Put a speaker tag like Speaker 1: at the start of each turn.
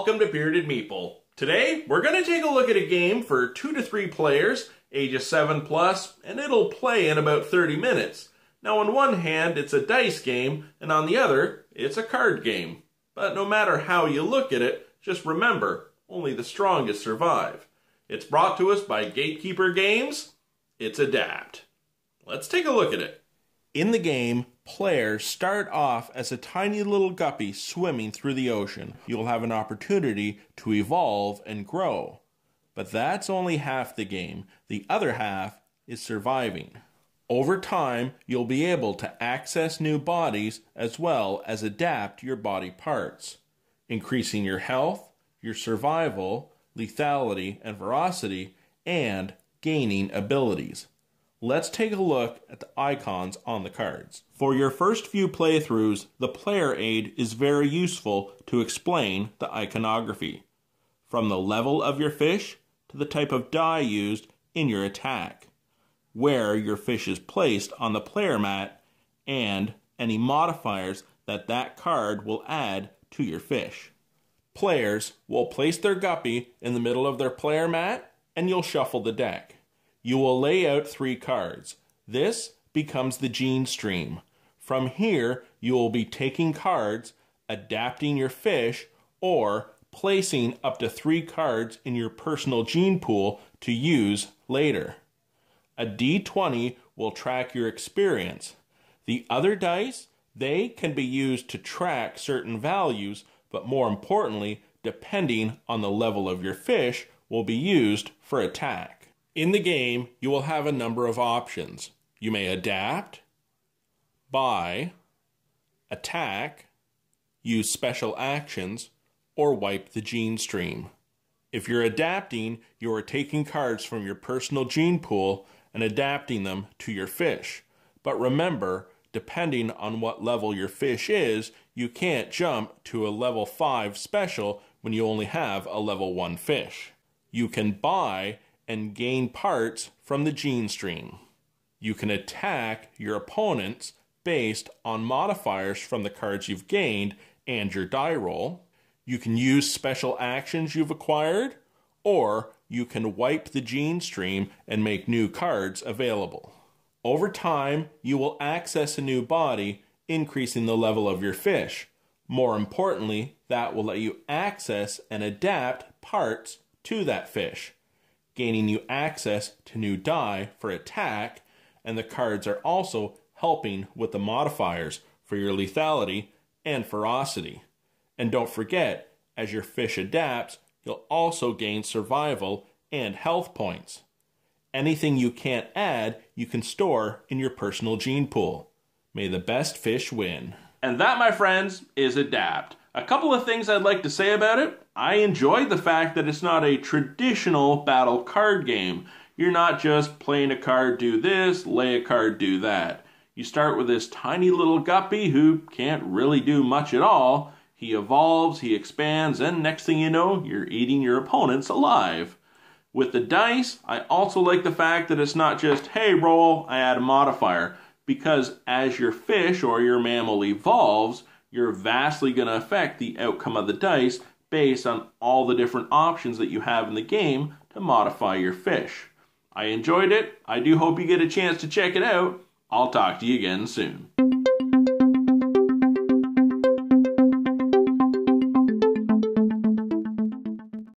Speaker 1: welcome to Bearded Meeple. Today, we're going to take a look at a game for 2 to 3 players, ages 7 plus, and it'll play in about 30 minutes. Now, on one hand, it's a dice game, and on the other, it's a card game. But no matter how you look at it, just remember, only the strongest survive. It's brought to us by Gatekeeper Games. It's A.D.A.P.T. Let's take a look at it. In the game, players start off as a tiny little guppy swimming through the ocean. You'll have an opportunity to evolve and grow. But that's only half the game. The other half is surviving. Over time, you'll be able to access new bodies as well as adapt your body parts, increasing your health, your survival, lethality, and ferocity, and gaining abilities. Let's take a look at the icons on the cards. For your first few playthroughs, the player aid is very useful to explain the iconography, from the level of your fish to the type of die used in your attack, where your fish is placed on the player mat, and any modifiers that card will add to your fish. Players will place their guppy in the middle of their player mat, and you'll shuffle the deck. You will lay out 3 cards. This becomes the gene stream. From here, you will be taking cards, adapting your fish, or placing up to 3 cards in your personal gene pool to use later. A D20 will track your experience. The other dice, they can be used to track certain values, but more importantly, depending on the level of your fish, will be used for attack. In the game, you will have a number of options. You may adapt, buy, attack, use special actions, or wipe the gene stream. If you're adapting, you are taking cards from your personal gene pool and adapting them to your fish. But remember, depending on what level your fish is, you can't jump to a level 5 special when you only have a level 1 fish. You can buy and gain parts from the gene stream. You can attack your opponents based on modifiers from the cards you've gained and your die roll. You can use special actions you've acquired, or you can wipe the gene stream and make new cards available. Over time, you will access a new body, increasing the level of your fish. More importantly, that will let you access and adapt parts to that fish, gaining you access to new die for attack, and the cards are also helping with the modifiers for your lethality and ferocity. And don't forget, as your fish adapts, you'll also gain survival and health points. Anything you can't add, you can store in your personal gene pool. May the best fish win. And that, my friends, is A.D.A.P.T. A couple of things I'd like to say about it. I enjoyed the fact that it's not a traditional battle card game. You're not just playing a card, do this, lay a card, do that. You start with this tiny little guppy who can't really do much at all. He evolves, he expands, and next thing you know, you're eating your opponents alive. With the dice, I also like the fact that it's not just, hey, roll, I add a modifier. Because as your fish or your mammal evolves, you're vastly going to affect the outcome of the dice based on all the different options that you have in the game to modify your fish. I enjoyed it. I do hope you get a chance to check it out. I'll talk to you again soon.